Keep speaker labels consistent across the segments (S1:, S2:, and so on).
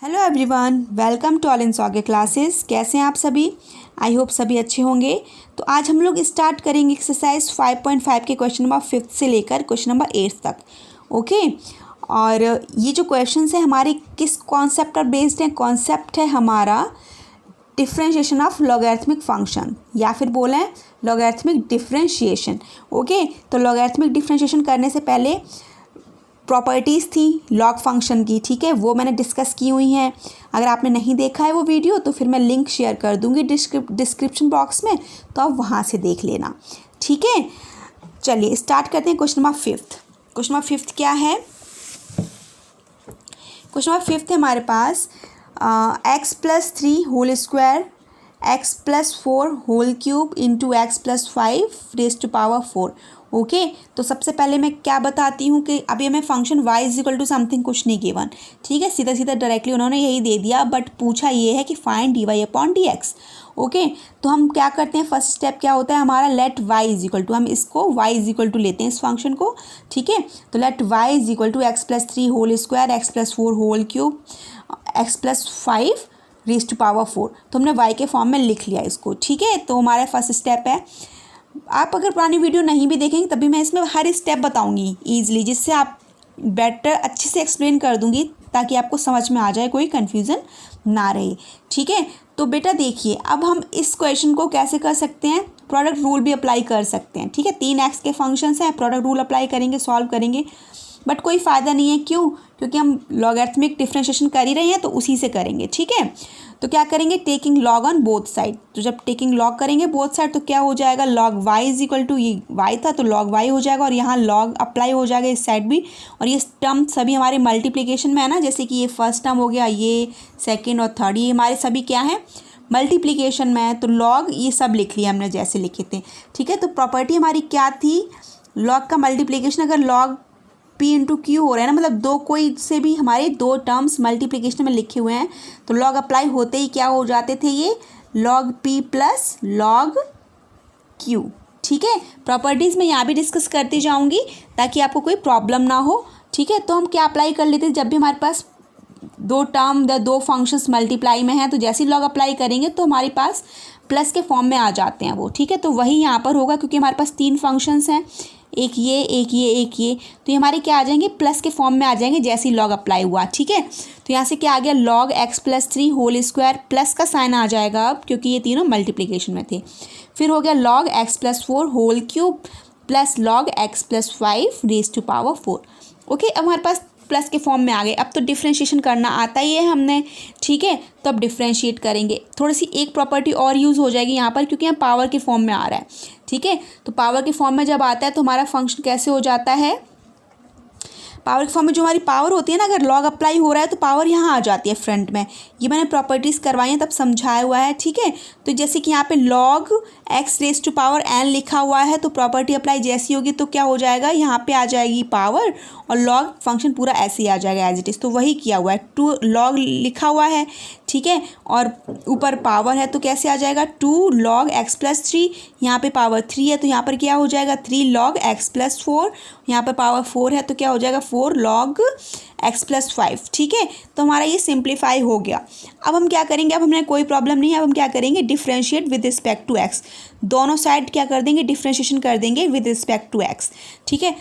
S1: Hello everyone, welcome to all in Sauge classes. कैसे हैं आप सभी? आई होप सभी अच्छे होंगे। तो आज हम लोग स्टार्ट करेंगे एक्सरसाइज 5.5 के क्वेश्चन नंबर 5 से लेकर क्वेश्चन नंबर 8 तक। ओके, और ये जो क्वेश्चंस हैं हमारे किस कॉन्सेप्ट पर बेस्ड हैं? कॉन्सेप्ट है हमारा डिफरेंशिएशन ऑफ लॉगरिथमिक फंक्शन, या फिर बोलें लॉगरिथमिक डिफरेंशिएशन। ओके, तो लॉगरिथमिक डिफरेंशिएशन करने से पहले प्रॉपर्टीज़ थी लॉग फंक्शन की, ठीक है, वो मैंने डिस्कस की हुई हैं। अगर आपने नहीं देखा है वो वीडियो तो फिर मैं लिंक शेयर कर दूंगी डिस्क्रिप्शन बॉक्स में, तो आप वहाँ से देख लेना, ठीक है। चलिए स्टार्ट करते हैं क्वेश्चन नंबर 5। क्वेश्चन नंबर 5 क्या है? क्वेश्चन नंबर 5 है हमारे पास x+3 whole square x+4 whole cube into x+5 raise to power 4। Okay, तो सबसे पहले मैं क्या बताती हूँ कि अभी हमें function y is equal to something कुछ नहीं गिवन, ठीक है, सीधा सीधा डायरेक्टली उन्होंने यही दे दिया, बट पूछा ये है कि find dy upon dx। Okay, तो हम क्या करते हैं, फर्स्ट स्टेप क्या होता है हमारा, let y is equal to, हम इसको y इज इक्वल टू लेते हैं इस फंक्शन को, ठीक है। तो let y is equal to x+3 whole square x+4 whole cube x+5 raise to power 4। तो हमने y के फॉर्म में लिख लिया इसको, ठीक है। तो हमारा फर्स्ट स्टेप है, आप अगर पुरानी वीडियो नहीं भी देखेंगे तभी मैं इसमें हर स्टेप बताऊंगी ईजिली, जिससे आप बेटर अच्छे से एक्सप्लेन कर दूंगी ताकि आपको समझ में आ जाए, कोई कन्फ्यूज़न ना रहे, ठीक है। तो बेटा देखिए, अब हम इस क्वेश्चन को कैसे कर सकते हैं, प्रोडक्ट रूल भी अप्लाई कर सकते हैं, ठीक है। 3x के फंक्शंस हैं, प्रोडक्ट रूल अप्लाई करेंगे, सॉल्व करेंगे, बट कोई फ़ायदा नहीं है। क्यों? क्योंकि हम लॉगरिथमिक डिफरेंशिएशन कर ही रहे हैं तो उसी से करेंगे, ठीक है। तो क्या करेंगे, taking log on both side. तो जब टेकिंग लॉग करेंगे बोथ साइड तो क्या हो जाएगा, log y is equal to, ये y था तो लॉग y हो जाएगा, और यहाँ लॉग अप्लाई हो जाएगा इस साइड भी, और ये टर्म सभी हमारे मल्टीप्लिकेशन में है ना, जैसे कि ये फर्स्ट टर्म हो गया, ये सेकेंड और थर्ड, ये हमारे सभी क्या है, मल्टीप्लिकेशन में है। तो लॉग ये सब लिख लिया हमने जैसे लिखे थे, ठीक है। तो प्रॉपर्टी हमारी क्या थी, लॉग का मल्टीप्लिकेशन अगर लॉग p इंटू क्यू हो रहा है ना, मतलब दो कोई से भी हमारे दो टर्म्स मल्टीप्लिकेशन में लिखे हुए हैं तो लॉग अप्लाई होते ही क्या हो जाते थे, ये log p plus log q, ठीक है। प्रॉपर्टीज़ में यहाँ भी डिस्कस करती जाऊँगी ताकि आपको कोई प्रॉब्लम ना हो, ठीक है। तो हम क्या अप्लाई कर लेते हैं, जब भी हमारे पास दो टर्म या दो फंक्शंस मल्टीप्लाई में हैं तो जैसे ही लॉग अप्लाई करेंगे तो हमारे पास प्लस के फॉर्म में आ जाते हैं वो, ठीक है। तो वही यहाँ पर होगा, क्योंकि हमारे पास 3 फंक्शंस हैं, एक ये एक ये एक ये, तो ये हमारे क्या आ जाएंगे, प्लस के फॉर्म में आ जाएंगे जैसे ही लॉग अप्लाई हुआ, ठीक है। तो यहाँ से क्या आ गया, log x+3 whole square, plus का साइन आ जाएगा अब क्योंकि ये तीनों मल्टीप्लिकेशन में थे। फिर हो गया log x+4 whole cube plus log x+5 raise to power 4। Okay, अब हमारे पास प्लस के फॉर्म में आ गए। अब तो डिफरेंशिएशन करना आता ही है हमने, ठीक है। तो अब डिफरेंशिएट करेंगे, थोड़ी सी एक प्रॉपर्टी और यूज़ हो जाएगी यहाँ पर, क्योंकि यहाँ पावर के फॉर्म में आ रहा है, ठीक है। तो पावर के फॉर्म में जब आता है तो हमारा फंक्शन कैसे हो जाता है, पावर के फॉर्म में जो हमारी पावर होती है ना, अगर लॉग अप्लाई हो रहा है तो पावर यहाँ आ जाती है फ्रंट में। ये मैंने प्रॉपर्टीज़ करवाई हैं तब समझाया हुआ है, ठीक है। तो जैसे कि यहाँ पे log x raise to power n लिखा हुआ है तो प्रॉपर्टी अप्लाई जैसी होगी तो क्या हो जाएगा, यहाँ पे आ जाएगी पावर और लॉग फंक्शन पूरा ऐसे ही आ जाएगा एज इट इज़। तो वही किया हुआ है, 2 लॉग लिखा हुआ है, ठीक है, और ऊपर पावर है तो कैसे आ जाएगा, 2 लॉग x+3, यहाँ पे पावर 3 है तो यहाँ पर क्या हो जाएगा, 3 लॉग x+4, यहाँ पर पावर 4 है तो क्या हो जाएगा, 4 लॉग x+5, ठीक है। तो हमारा ये सिंप्लीफाई हो गया। अब हम क्या करेंगे, अब हमने कोई प्रॉब्लम नहीं है, अब हम क्या करेंगे, differentiate with respect to x, दोनों साइड क्या कर देंगे, डिफरेंशिएशन कर देंगे विद रिस्पेक्ट टू x, ठीक है।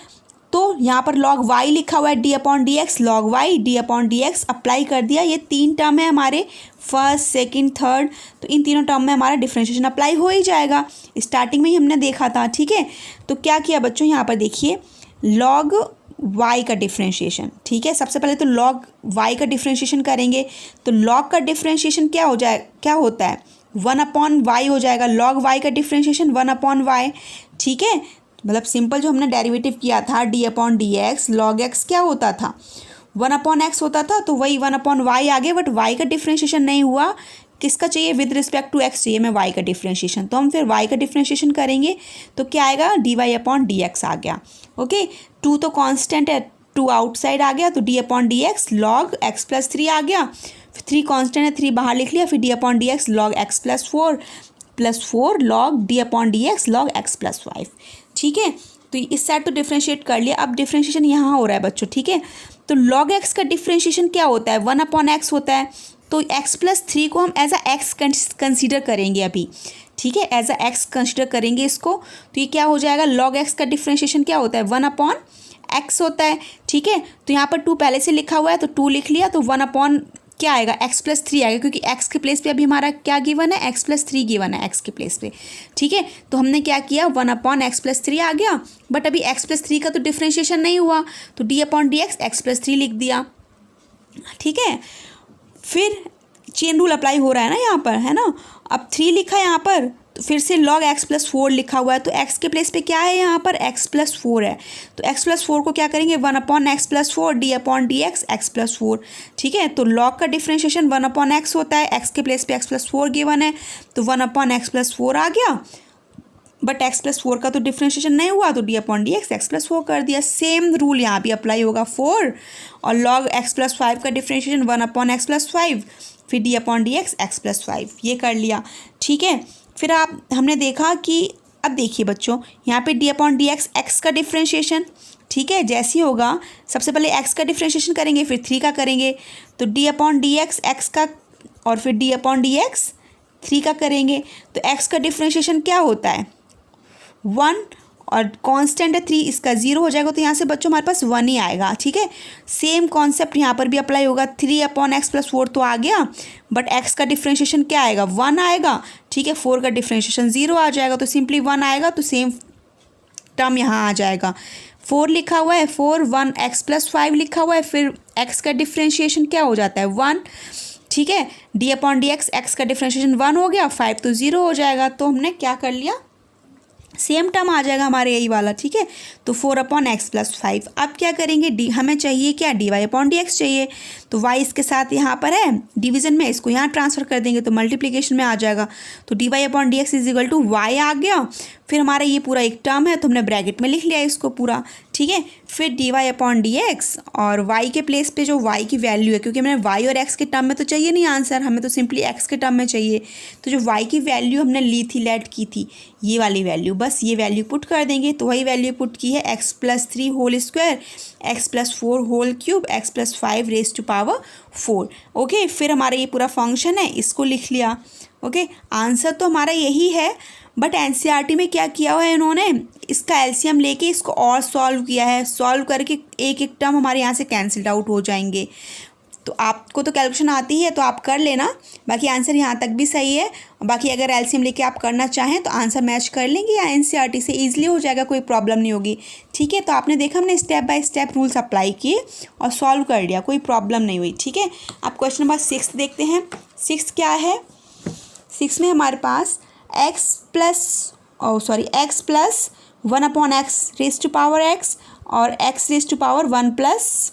S1: तो यहाँ पर लॉग y लिखा हुआ है, d upon D x, log y d upon D x apply कर दिया। ये 3 टर्म है हमारे, फर्स्ट सेकंड थर्ड, तो इन तीनों टर्म में हमारा डिफरेंशिएशन अप्लाई हो ही जाएगा, स्टार्टिंग में ही हमने देखा था, ठीक है। तो क्या किया बच्चों, यहाँ पर देखिए लॉग y का डिफरेंशिएशन, ठीक है। सबसे पहले तो लॉग y का डिफरेंशिएशन करेंगे, तो लॉग का डिफरेंशिएशन क्या हो जाए, क्या होता है, 1 अपॉन y हो जाएगा, लॉग y का डिफरेंशिएशन 1 अपॉन y, ठीक है। मतलब सिंपल जो हमने डेरिवेटिव किया था d upon D x, log x क्या होता था, 1 अपॉन x होता था, तो वही 1 अपॉन y आ गया, बट y का डिफरेंशिएशन नहीं हुआ, किसका चाहिए, विद रिस्पेक्ट टू x चाहिए मैं y का डिफरेंशिएशन। तो हम फिर y का डिफरेंशिएशन करेंगे तो क्या आएगा, dy अपॉन डी एक्स आ गया। ओके, 2 तो कांस्टेंट है, 2 आउटसाइड आ गया तो d upon D x log x+3 आ गया, 3 कांस्टेंट है 3 बाहर लिख लिया, फिर d upon D x log x+4 plus 4 log d upon D x log x+5, ठीक है। तो इस साइड तो डिफरेंशिएट कर लिया, अब डिफरेंशिएशन यहाँ हो रहा है बच्चों, ठीक है। तो log x का डिफ्रेंशिएशन क्या होता है, 1/x होता है। तो x+3 को हम एज अ एक्स कंसीडर करेंगे अभी, ठीक है, एज अ एक्स कंसीडर करेंगे इसको। तो ये क्या हो जाएगा, log x का डिफ्रेंशिएशन क्या होता है, 1/x होता है, ठीक है। तो यहाँ पर 2 पहले से लिखा हुआ है तो 2 लिख लिया, तो 1 क्या आएगा, x+3 आएगा, क्योंकि x के प्लेस पे अभी हमारा क्या गिवन है, x+3 गिवन है x के प्लेस पे, ठीक है। तो हमने क्या किया, 1/x+3 आ गया, बट अभी x+3 का तो डिफ्रेंशिएशन नहीं हुआ, तो d/dx x+3 लिख दिया, ठीक है। फिर चेन रूल अप्लाई हो रहा है ना यहाँ पर, है ना। अब 3 लिखा है यहाँ पर, तो फिर से log x+4 लिखा हुआ है, तो x के प्लेस पे क्या है यहाँ पर, x+4 है। तो x+4 को क्या करेंगे, 1/x+4 d/dx x+4, ठीक है। तो log का डिफ्रेंशिएशन 1/x होता है, x के प्लेस पे x+4 गिवन है, तो 1/x+4 आ गया, बट x+4 का तो डिफ्रेंशिएशन नहीं हुआ, तो d/dx x+4 कर दिया। सेम रूल यहाँ भी अप्लाई होगा 4, और log x+5 का डिफ्रेंशिएशन 1/x+5, फिर d/dx x+5, ये कर लिया, ठीक है। फिर हमने देखा कि अब देखिए बच्चों, यहाँ पे d/dx x का डिफ्रेंशिएशन, ठीक है, जैसे ही होगा सबसे पहले x का डिफ्रेंशिएशन करेंगे, फिर 3 का करेंगे, तो d/dx x का, और फिर d/dx 3 का करेंगे, तो x का डिफ्रेंशिएशन क्या होता है, 1, और कांस्टेंट है 3, इसका 0 हो जाएगा, तो यहाँ से बच्चों हमारे पास 1 ही आएगा, ठीक है। सेम कॉन्सेप्ट यहाँ पर भी अप्लाई होगा, 3/x+4 तो आ गया, बट x का डिफ्रेंशिएशन क्या आएगा, 1 आएगा, ठीक है। 4 का डिफ्रेंशिएशन 0 आ जाएगा, तो सिंपली 1 आएगा, तो सेम टर्म यहाँ आ जाएगा। 4 लिखा हुआ है, 4 1x+5 लिखा हुआ है, फिर x का डिफ्रेंशिएशन क्या हो जाता है, 1, ठीक है। d/dx x का डिफ्रेंशिएशन 1 हो गया, 5 तो 0 हो जाएगा, तो हमने क्या कर लिया, सेम टर्म आ जाएगा हमारे यही वाला, ठीक है। तो 4/x+5। अब क्या करेंगे, हमें चाहिए क्या, dy/dx चाहिए, तो y इसके साथ यहाँ पर है डिवीजन में, इसको यहाँ ट्रांसफर कर देंगे तो मल्टीप्लिकेशन में आ जाएगा, तो dy/dx = y आ गया। फिर हमारा ये पूरा एक टर्म है, तो हमने ब्रैकेट में लिख लिया इसको पूरा, ठीक है। फिर dy/dx, और y के प्लेस पे जो y की वैल्यू है, क्योंकि हमें y और x के टर्म में तो चाहिए नहीं आंसर, हमें तो सिंपली x के टर्म में चाहिए, तो जो y की वैल्यू हमने ली थी, लेट की थी, ये वाली वैल्यू, बस ये वैल्यू पुट कर देंगे। तो वही वैल्यू पुट की है, x+3 whole square, x+4 whole cube, x+5 4, okay. फिर हमारा ये पूरा फंक्शन है, इसको लिख लिया, ओके। आंसर तो हमारा यही है, बट एनसीईआरटी में क्या किया हुआ है इन्होंने, इसका एलसीएम लेके इसको और सॉल्व किया है, सॉल्व करके एक एक टर्म हमारे यहाँ से कैंसिल्ड आउट हो जाएंगे। तो आपको तो कैलकुलेशन आती है तो आप कर लेना, बाकी आंसर यहाँ तक भी सही है। बाकी अगर एलसीएम लेके आप करना चाहें तो आंसर मैच कर लेंगे, या एनसीईआरटी से ईजिली हो जाएगा, कोई प्रॉब्लम नहीं होगी, ठीक है। तो आपने देखा हमने step by step rules apply किए और सॉल्व कर लिया, कोई प्रॉब्लम नहीं हुई, ठीक है। अब क्वेश्चन नंबर 6 देखते हैं। 6 क्या है, 6 में हमारे पास x + 1/x और x⁻1 +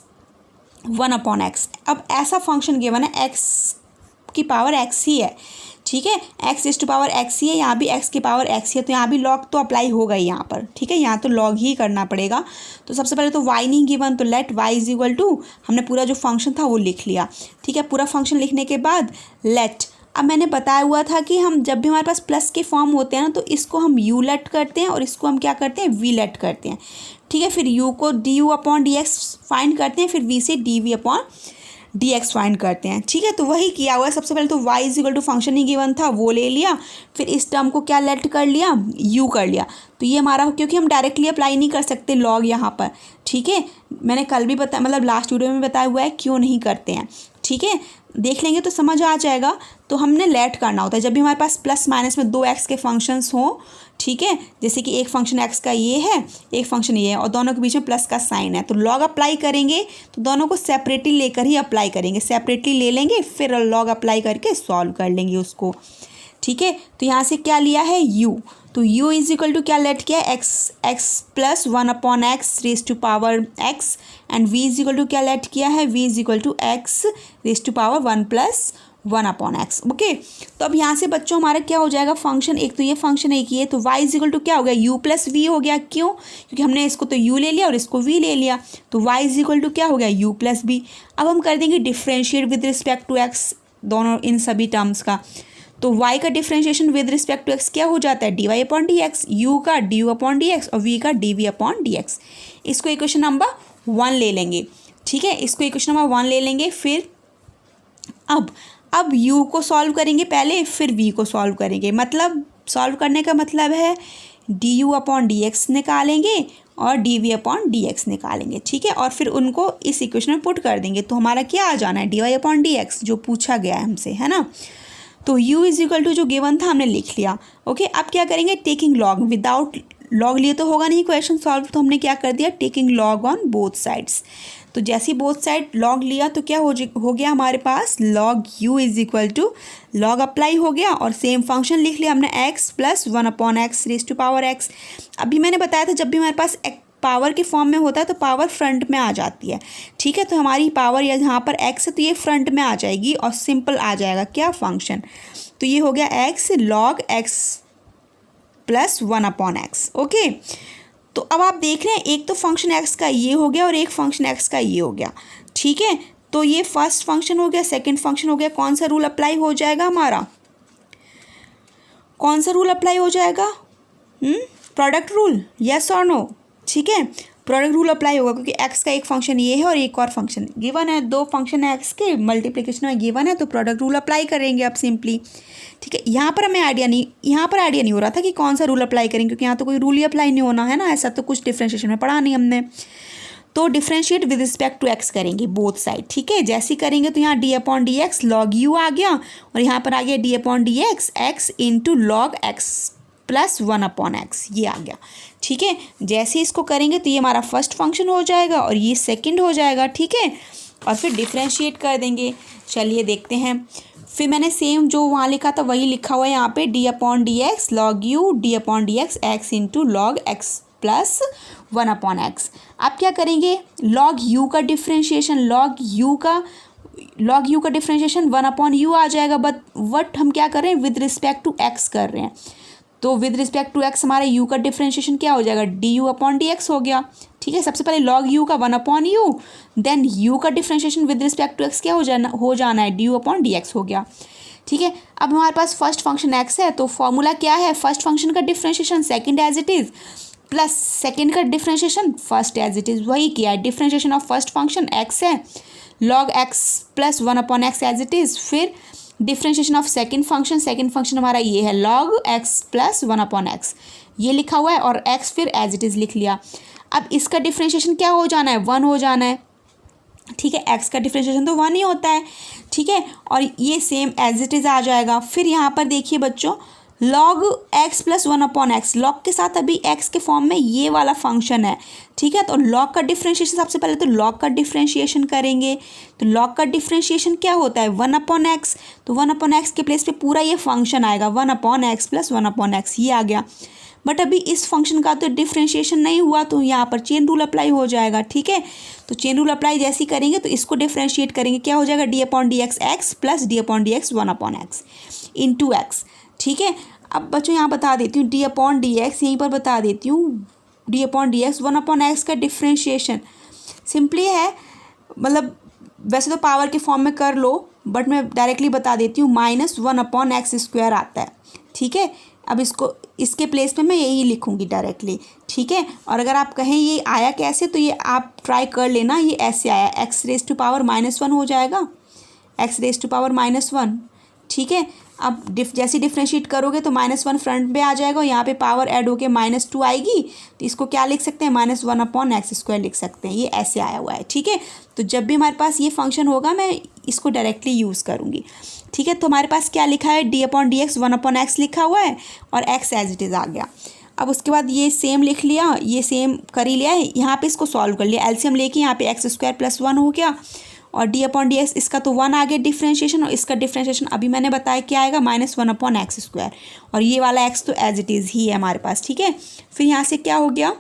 S1: 1/x। अब ऐसा फंक्शन गिवन है, x की पावर x ही है, ठीक है, x⁻x ही है, यहाँ भी x की पावर x ही है, तो यहाँ भी लॉग तो अप्लाई होगा ही यहाँ पर, ठीक है, यहाँ तो लॉग ही करना पड़ेगा। तो सबसे पहले तो y नहीं गिवन, तो लेट y = हमने पूरा जो फंक्शन था वो लिख लिया, ठीक है। पूरा फंक्शन लिखने के बाद लेट, अब मैंने बताया हुआ था कि हम जब भी हमारे पास प्लस के फॉर्म होते हैं ना, तो इसको हम u लेट करते हैं और इसको हम क्या करते हैं, v लेट करते हैं, ठीक है। फिर u को du/dx फाइंड करते हैं, फिर v से dv/dx फाइंड करते हैं, ठीक है। तो वही किया हुआ है। सबसे पहले तो y = फंक्शन ही गिवन था, वो ले लिया, फिर इस टर्म को क्या लेट कर लिया, u कर लिया। तो ये हमारा, क्योंकि हम डायरेक्टली अप्लाई नहीं कर सकते लॉग यहाँ पर, ठीक है, मैंने कल भी बताया, मतलब लास्ट वीडियो में बताया हुआ है क्यों नहीं करते हैं, ठीक है, देख लेंगे तो समझ आ जाएगा। तो हमने लेट करना होता है जब भी हमारे पास प्लस माइनस में 2x के फंक्शंस हों, ठीक है, जैसे कि एक फंक्शन x का ये है, एक फंक्शन ये है, और दोनों के बीच में प्लस का साइन है, तो लॉग अप्लाई करेंगे तो दोनों को सेपरेटली लेकर ही अप्लाई करेंगे, सेपरेटली ले लेंगे, फिर लॉग अप्लाई करके सॉल्व कर लेंगे उसको, ठीक है। तो यहाँ से क्या लिया है, u, तो u = क्या लेट किया, x + 1/x⁻x, एंड v = क्या लेट किया है, v = x⁻1 + 1/x, ओके। तो अब यहाँ से बच्चों हमारा क्या हो जाएगा, फंक्शन एक तो ये फंक्शन एक ही है, तो y = क्या हो गया, u + v हो गया, क्यों, क्योंकि हमने इसको तो u ले लिया और इसको v ले लिया, तो y = क्या हो गया, u + v। अब हम कर देंगे differentiate with respect to x, दोनों इन सभी टर्म्स का, तो y का differentiation with respect to x क्या हो जाता है, dy/dx, u का du/dx और v का dv/dx। इसको इक्वेशन नंबर 1 ले लेंगे, ठीक है, इसको इक्वेशन नंबर 1 ले लेंगे। फिर अब u को सॉल्व करेंगे पहले, फिर v को सॉल्व करेंगे। मतलब सॉल्व करने का मतलब है du अपॉन dx निकालेंगे और dv अपॉन dx निकालेंगे। ठीक है, और फिर उनको इस इक्वेशन में पुट कर देंगे। तो हमारा क्या आ जाना है, dy अपॉन dx, जो पूछा गया है हमसे, है ना। तो u इज इक्वल टू जो गिवन था हमने लिख लिया। ओके, अब क्या करेंगे, टेकिंग लॉग, विदाउट लॉग लिए तो होगा नहीं क्वेश्चन सॉल्व, तो हमने क्या कर दिया, taking log on both sides. तो जैसे ही बोथ साइड लॉग लिया तो क्या हो गया हमारे पास, log u is equal to log apply हो गया और सेम फंक्शन लिख लिया हमने x plus 1 upon x raise to power x। अभी मैंने बताया था जब भी हमारे पास पावर के फॉर्म में होता है तो पावर फ्रंट में आ जाती है। ठीक है, तो हमारी पावर यहाँ पर x है तो ये फ्रंट में आ जाएगी और सिंपल आ जाएगा क्या, फंक्शन। तो ये हो गया x log x plus 1 upon x. Okay, तो अब आप देख रहे हैं एक तो फंक्शन x का ये हो गया और एक फंक्शन x का ये हो गया। ठीक है, तो ये फर्स्ट फंक्शन हो गया, सेकंड फंक्शन हो गया। कौन सा रूल अप्लाई हो जाएगा हमारा, कौन सा रूल अप्लाई हो जाएगा, प्रोडक्ट रूल, यस और नो। ठीक है, प्रोडक्ट रूल अप्लाई होगा क्योंकि x का एक फंक्शन ये है और एक और फंक्शन गिवन है, दो फंक्शन है x के, मल्टीप्लिकेशन में गिवन है, तो प्रोडक्ट रूल अप्लाई करेंगे अब सिंपली। ठीक है, यहाँ पर हमें आइडिया नहीं हो रहा था कि कौन सा रूल अप्लाई करेंगे, क्योंकि यहाँ तो कोई रूल ही अप्लाई नहीं होना है ना, ऐसा तो कुछ डिफ्रेंशिएशन में पढ़ा नहीं हमने। तो differentiate with respect to x करेंगे बोथ साइड। ठीक है, जैसे ही करेंगे तो यहाँ d upon D x log u आ गया और यहाँ पर आ गया d upon D x into log x plus 1 upon x, ये आ गया। ठीक है, जैसे इसको करेंगे तो ये हमारा फर्स्ट फंक्शन हो जाएगा और ये सेकंड हो जाएगा। ठीक है, और फिर डिफ्रेंशिएट कर देंगे। चलिए देखते हैं। फिर मैंने सेम जो वहाँ लिखा था वही लिखा हुआ है यहाँ पे, d upon D x log U D upon D x into log x plus 1 upon x. आप क्या करेंगे, लॉग यू का डिफ्रेंशिएशन, लॉग यू का डिफ्रेंशिएशन 1 अपॉन यू आ जाएगा, बट हम क्या कर रहे हैं, विद रिस्पेक्ट टू एक्स कर रहे हैं। तो विद रिस्पेक्ट टू एक्स हमारे u का डिफ्रेंशिएशन क्या हो जाएगा, d you upon D x हो गया। ठीक है, सबसे पहले लॉग u का 1 अपॉन यू, देन u का differentiation with respect to x क्या हो जाना है, d you upon D x हो गया। ठीक है, अब हमारे पास फर्स्ट फंक्शन x है तो फॉर्मूला क्या है, फर्स्ट फंक्शन का differentiation second as it is plus second का differentiation first as it is, वही किया है। Differentiation of first function x है, log x plus 1 upon x as it is, फिर डिफ्रेंशिएशन ऑफ सेकंड फंक्शन हमारा ये है log x plus 1 upon x, ये लिखा हुआ है और x फिर एज इट इज़ लिख लिया। अब इसका डिफ्रेंशिएशन क्या हो जाना है, 1 हो जाना है। ठीक है, x का डिफ्रेंशिएशन तो 1 ही होता है। ठीक है, और ये सेम एज इट इज़ आ जाएगा। फिर यहाँ पर देखिए बच्चों, log x plus 1 upon x, log के साथ अभी x के फॉर्म में ये वाला फंक्शन है। ठीक है, तो लॉग का डिफ्रेंशिएशन सबसे पहले तो लॉग का डिफ्रेंशिएशन करेंगे। तो लॉग का डिफ्रेंशिएशन क्या होता है, 1 अपॉन एक्स, तो 1 अपॉन एक्स के प्लेस पे पूरा ये फंक्शन आएगा, 1 upon x plus 1 upon x, ये आ गया। बट अभी इस फंक्शन का तो डिफ्रेंशिएशन नहीं हुआ तो यहाँ पर चेन रूल अप्लाई हो जाएगा। ठीक है, तो चेन रूल अप्लाई जैसे ही करेंगे तो इसको डिफ्रेंशिएट करेंगे, क्या हो जाएगा, D upon D X plus d upon D x 1 upon x into x. ठीक है, अब बच्चों यहाँ बता देती हूँ डी अपॉन डी एक्स, यहीं पर बता देती हूँ D upon D x 1 upon x का डिफ्रेंशिएशन सिंपली है, मतलब वैसे तो पावर के फॉर्म में कर लो बट मैं डायरेक्टली बता देती हूँ, -1 अपॉन एक्स स्क्वायर आता है। ठीक है, अब इसको इसके प्लेस पे मैं यही लिखूँगी डायरेक्टली। ठीक है, और अगर आप कहें ये आया कैसे तो ये आप ट्राई कर लेना, ये ऐसे आया, एक्स रेज टू पावर -1 हो जाएगा, एक्स रेज टू पावर -1। ठीक है, अब जैसे डिफ्रेंशिएट करोगे तो -1 फ्रंट पे आ जाएगा और यहाँ पे पावर ऐड होके -2 आएगी, तो इसको क्या लिख सकते हैं, -1 अपॉन एक्स स्क्वायर लिख सकते हैं, ये ऐसे आया हुआ है। ठीक है, तो जब भी हमारे पास ये फंक्शन होगा मैं इसको डायरेक्टली यूज़ करूँगी। ठीक है, तो हमारे पास क्या लिखा है, D upon D x 1 upon x लिखा हुआ है और एक्स एज इट इज़ आ गया। अब उसके बाद ये सेम लिख लिया, ये सेम कर ही लिया है, यहाँ पे इसको सॉल्व कर लिया, एलसीएम लेके यहाँ पे एक्स स्क्वायर प्लस 1 हो गया और डी अपॉन डी एक्स, इसका तो 1 आ गया डिफ्रेंशिएशन और इसका डिफ्रेंशिएशन अभी मैंने बताया क्या आएगा, -1 अपॉन एक्स स्क्वायर, और ये वाला एक्स तो एज इट इज़ ही है हमारे पास। ठीक है, फिर यहाँ से क्या हो गया,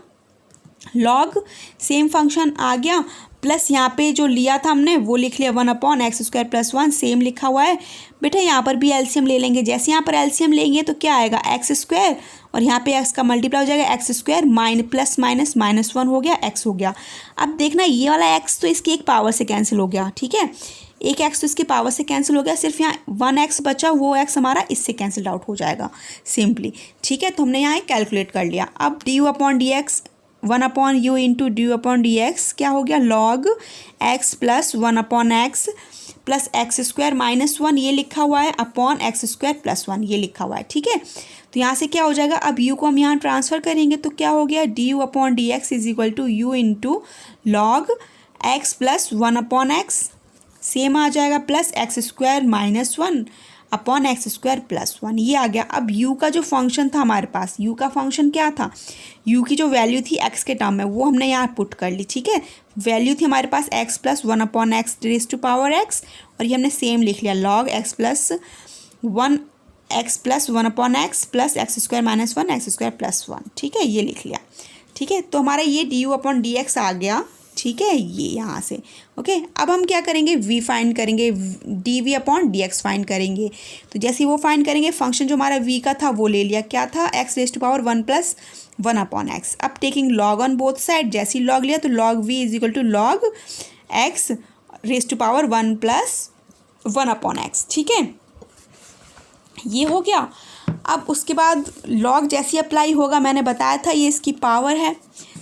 S1: लॉग सेम फंक्शन आ गया प्लस यहाँ पे जो लिया था हमने वो लिख लिया, 1 upon x square plus 1 same लिखा हुआ है। बेटा यहाँ पर भी एलसीएम ले लेंगे, जैसे यहाँ पर एलसीएम लेंगे तो क्या आएगा, एक्स स्क्वायर और यहाँ पे एक्स का मल्टीप्लाई हो जाएगा, एक्स स्क्वायर प्लस माइनस -1 हो गया, एक्स हो गया। अब देखना ये वाला एक्स तो इसकी एक पावर से कैंसिल हो गया। ठीक है, एक एक्स तो इसकी पावर से कैंसिल हो गया, सिर्फ यहाँ 1 एक्स बचा, वो एक्स हमारा इससे कैंसिल आउट हो जाएगा सिंपली। ठीक है, तो हमने यहाँ कैलकुलेट कर लिया। अब D you upon D x one upon you into D upon D X क्या हो गया, log x plus one upon x plus x square minus one ये लिखा हुआ है upon x square plus one ये लिखा हुआ है, ठीक है। तो यहाँ से क्या हो जाएगा, अब यू को हम यहाँ ट्रांसफ़र करेंगे तो क्या हो गया, D you upon D x is equal to U into log x plus one upon X same आ जाएगा plus x square minus one upon x square plus one ये आ गया। अब u का जो फंक्शन था हमारे पास, u का फंक्शन क्या था, u की जो वैल्यू थी x के टर्म में वो हमने यहाँ पुट कर ली, ठीक है। वैल्यू थी हमारे पास x plus one upon x raise to power x और ये हमने सेम लिख लिया log x plus one upon x plus x square minus one x square plus one, ठीक है, ये लिख लिया, ठीक है। तो हमारा ये D you upon D x आ गया, ठीक है, ये यहाँ से ओके। अब हम क्या करेंगे, v फाइंड करेंगे, d we upon D x find करेंगे। तो जैसे ही वो फाइंड करेंगे फंक्शन जो हमारा v का था वो ले लिया, क्या था, x raise to power one plus one upon X. अब taking log on both side, जैसे ही लॉग लिया तो log v is equal to log x raise to power one plus one upon X, ठीक है, ये हो गया। अब उसके बाद लॉग जैसे ही अप्लाई होगा, मैंने बताया था ये इसकी पावर है,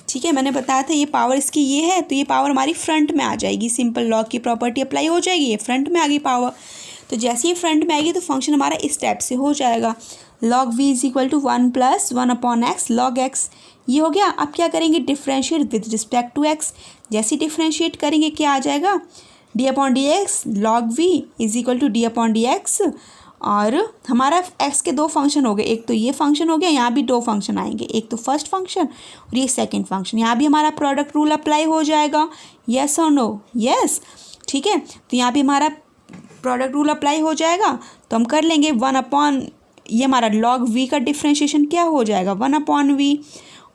S1: ठीक है, मैंने बताया था ये पावर इसकी ये है, तो ये पावर हमारी फ्रंट में आ जाएगी, सिंपल लॉग की प्रॉपर्टी अप्लाई हो जाएगी, ये फ्रंट में आ गई पावर। तो जैसे ही फ्रंट में आएगी तो फंक्शन हमारा इस टाइप से हो जाएगा, log v is equal to one plus one upon x log x, ये हो गया। अब क्या करेंगे, differentiate with respect to x, जैसे ही डिफ्रेंशिएट करेंगे क्या आ जाएगा, D upon D x log v is equal to d upon D x. और हमारा x के दो फंक्शन हो गए, एक तो ये फंक्शन हो गया, यहाँ भी दो फंक्शन आएंगे, एक तो फर्स्ट फंक्शन और ये सेकंड फंक्शन, यहाँ भी हमारा प्रोडक्ट रूल अप्लाई हो जाएगा, यस और नो, यस, ठीक है। तो यहाँ भी हमारा प्रोडक्ट रूल अप्लाई हो जाएगा, तो हम कर लेंगे वन अपॉन, ये हमारा लॉग v का डिफ्रेंशिएशन क्या हो जाएगा, वन अपॉन v,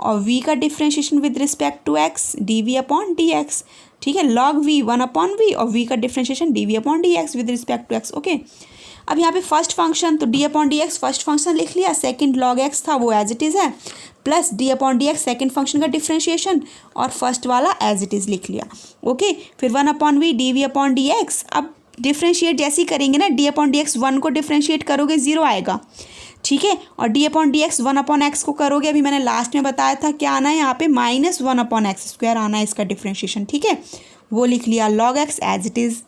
S1: और v का differentiation with respect to x d we upon D x, ठीक है, log v one upon v और v का differentiation d we upon D x with respect to x, okay. अब यहाँ पे first function तो D upon D x first function लिख लिया, सेकंड लॉग एक्स था वो एज इट इज़ है, plus d upon D x second function का डिफ्रेंशिएशन और फर्स्ट वाला एज इट इज़ लिख लिया, ओके। फिर one upon v d we upon D x, अब डिफ्रेंशिएट जैसे ही करेंगे ना, d upon D x one को डिफ्रेंशिएट करोगे ज़ीरो आएगा, ठीक है, और D upon D x one upon x को करोगे, अभी मैंने लास्ट में बताया था क्या आना है यहाँ पे, minus one upon x square आना है इसका डिफ्रेंशिएशन, ठीक है, वो लिख लिया log x as it is.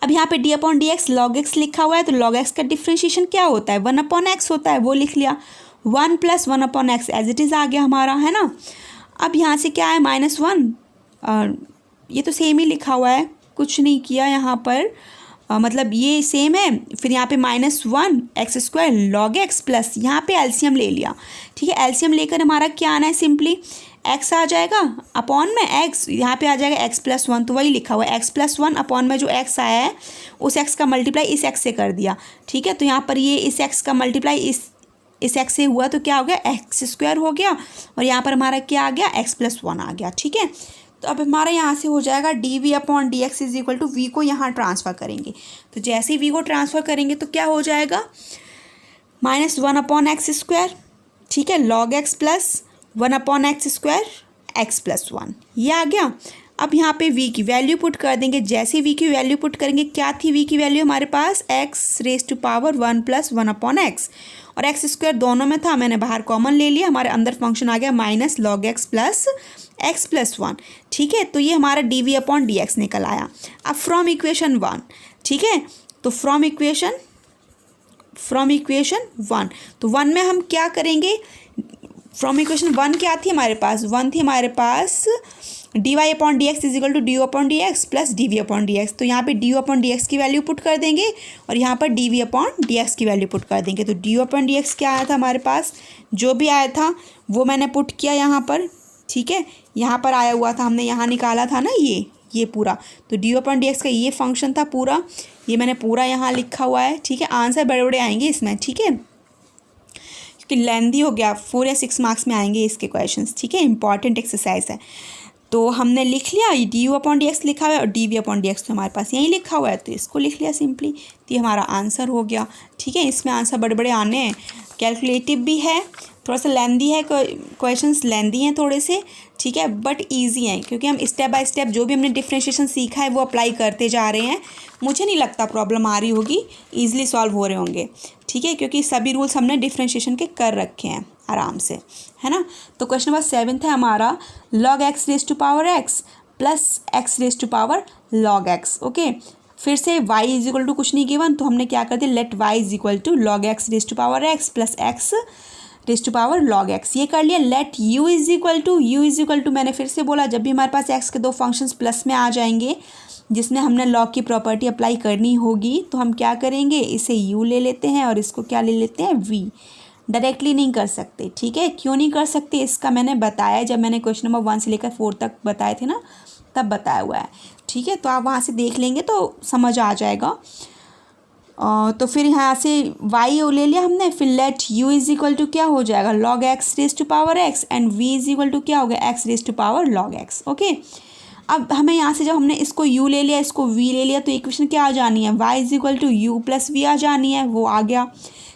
S1: अब यहाँ पे d upon D x log x लिखा हुआ है, तो लॉग एक्स का डिफ्रेंशिएशन क्या होता है, वन अपॉन एक्स होता है, वो लिख लिया, one plus one upon x as it is आ गया हमारा, है ना। अब यहाँ से क्या है, माइनस वन, ये तो सेम ही लिखा हुआ है, कुछ नहीं किया यहाँ पर, मतलब ये सेम है। फिर यहाँ पे minus one x square log x plus यहाँ पे एलसीएम ले लिया, ठीक है, एलसीएम लेकर हमारा क्या आना है, सिंपली एक्स आ जाएगा अपॉन में एक्स, यहाँ पे आ जाएगा एक्स प्लस वन, तो वही लिखा हुआ है एक्स प्लस वन अपॉन में जो एक्स आया है उस एक्स का मल्टीप्लाई इस एक्स से कर दिया, ठीक है। तो यहाँ पर ये इस एक्स का मल्टीप्लाई इस एक्स से हुआ तो क्या हो गया, एक्स स्क्वायर हो गया, और यहाँ पर हमारा क्या आ गया, एक्स प्लस वन आ गया, ठीक है। तो अब हमारा यहाँ से हो जाएगा d we upon D x is equal to v को यहाँ ट्रांसफ़र करेंगे, तो जैसे ही वी को ट्रांसफ़र करेंगे तो क्या हो जाएगा, minus one upon x square, ठीक है, log x plus one upon x square x plus one, ये आ गया। अब यहाँ पे v की वैल्यू पुट कर देंगे, जैसे v की वैल्यू पुट करेंगे, क्या थी v की वैल्यू हमारे पास, x raise to power one plus one upon x, और एक्स स्क्वायर दोनों में था, मैंने बाहर कॉमन ले लिया, हमारे अंदर फंक्शन आ गया minus log x plus one, ठीक है। तो ये हमारा d we upon D x निकल आया। अब फ्रॉम इक्वेशन वन, ठीक है, तो फ्रॉम इक्वेशन वन, तो वन में हम क्या करेंगे, फ्रॉम इक्वेशन वन क्या थी हमारे पास, वन थी हमारे पास D Y upon D x is equal to D you upon D X plus D we upon D x, तो यहाँ पे D you upon D X की वैल्यू पुट कर देंगे और यहाँ पर D we upon D X की वैल्यू पुट कर देंगे। तो D you upon D X क्या आया था हमारे पास, जो भी आया था वो मैंने पुट किया यहाँ पर, ठीक है, यहाँ पर आया हुआ था, हमने यहाँ निकाला था ना ये पूरा, तो D you upon D x का ये फंक्शन था पूरा, ये मैंने पूरा यहाँ लिखा हुआ है, ठीक है। आंसर बड़े बड़े आएंगे इसमें, ठीक है, क्योंकि लेंदी हो गया, 4 या 6 मार्क्स में आएंगे इसके क्वेश्चंस, ठीक है, इंपॉर्टेंट एक्सरसाइज है। तो हमने लिख लिया, d you upon D x लिखा हुआ है और d we upon D x तो हमारे पास यहीं लिखा हुआ है, तो इसको लिख लिया सिंपली, तो ये हमारा आंसर हो गया, ठीक है। इसमें आंसर बड़े बड़े आने हैं, कैलकुलेटिव भी है, थोड़ा सा लेंदी है, क्वेश्चंस लेंदी हैं थोड़े से, ठीक है, बट इजी हैं क्योंकि हम स्टेप बाय स्टेप जो भी हमने डिफ्रेंशिएशन सीखा है वो अप्लाई करते जा रहे हैं। मुझे नहीं लगता प्रॉब्लम आ रही होगी, ईजिली सॉल्व हो रहे होंगे, ठीक है, क्योंकि सभी रूल्स हमने डिफ्रेंशिएशन के कर रखे हैं आराम से, है ना। तो क्वेश्चन नंबर 7 है हमारा log x raise to power x plus x raise to power log x। ओके, फिर से y इज इक्वल टू कुछ नहीं गिवन, तो हमने क्या कर दिया, let y is equal to log x raise to power x plus x raise to power log x, ये कर लिया। Let u is equal to मैंने फिर से बोला, जब भी हमारे पास x के दो फंक्शंस प्लस में आ जाएंगे जिसमें हमने log की प्रॉपर्टी अप्लाई करनी होगी, तो हम क्या करेंगे, इसे u ले लेते हैं और इसको क्या ले लेते हैं, v। डायरेक्टली नहीं कर सकते, ठीक है, क्यों नहीं कर सकते इसका मैंने बताया, जब मैंने क्वेश्चन नंबर 1 से लेकर 4 तक बताए थे ना, तब बताया हुआ है, ठीक है। तो आप वहाँ से देख लेंगे तो समझ आ जाएगा। तो फिर यहाँ से y ले लिया हमने, फिर let u is equal to क्या हो जाएगा, log x raise to power x and v is equal to क्या हो गया, x raise to power log x। Okay, अब हमें यहाँ से जब हमने इसको u ले लिया, इसको v ले लिया, तो इक्वेशन क्या आ जानी है, y is equal to u plus v आ जानी है, वो आ गया,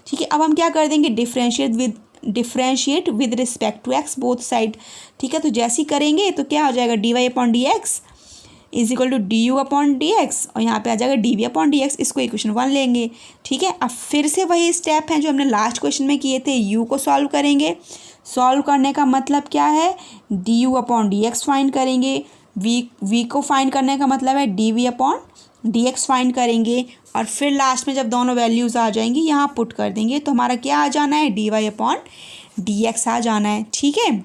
S1: ठीक है। अब हम क्या कर देंगे, differentiate with respect to x both side, ठीक है। तो जैसे ही करेंगे तो क्या हो जाएगा, dy upon D x is equal to D you upon D x, और यहाँ पे आ जाएगा d we upon D x, इसको इक्वेशन 1 लेंगे, ठीक है। अब फिर से वही स्टेप हैं जो हमने लास्ट क्वेश्चन में किए थे, u को सॉल्व करेंगे। सॉल्व करने का मतलब क्या है, d you upon D x find करेंगे, v को फाइंड करने का मतलब है d we upon D x find करेंगे, और फिर लास्ट में जब दोनों वैल्यूज़ आ जाएंगी यहाँ पुट कर देंगे, तो हमारा क्या आ जाना है, D Y upon D x आ जाना है, ठीक है।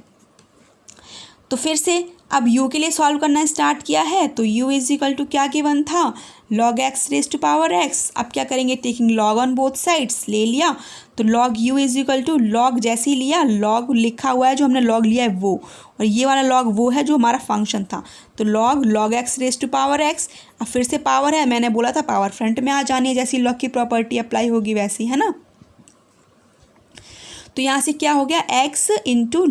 S1: तो फिर से अब u के लिए सॉल्व करना स्टार्ट किया है, तो u इज इक्वल टू क्या गिवन था, log x raise to power x। अब क्या करेंगे, taking log on both sides ले लिया, तो log u is equal to log जैसे ही लिया, log लिखा हुआ है जो हमने log लिया है वो, और ये वाला log वो है जो हमारा फंक्शन था, तो log x raise to power x। अब फिर से पावर है, मैंने बोला था पावर फ्रंट में आ जानी है, जैसी log की प्रॉपर्टी अप्लाई होगी वैसी, है ना। तो यहाँ से क्या हो गया, x इंटू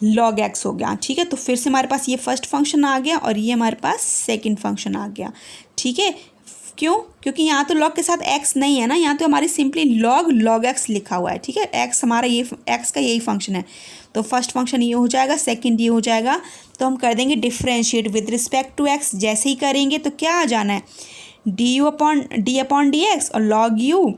S1: log x हो गया, ठीक है। तो फिर से हमारे पास ये फर्स्ट फंक्शन आ गया और ये हमारे पास सेकंड फंक्शन आ गया, ठीक है। क्यों, क्योंकि यहाँ तो log के साथ x नहीं है ना, यहाँ तो हमारी सिंपली log x लिखा हुआ है, ठीक है। x हमारा ये x का यही फंक्शन है, तो फर्स्ट फंक्शन ये हो जाएगा, सेकंड ये हो जाएगा, तो हम कर देंगे differentiate with respect to x। जैसे ही करेंगे तो क्या आ जाना है, डी अपॉन डी एक्स और log u,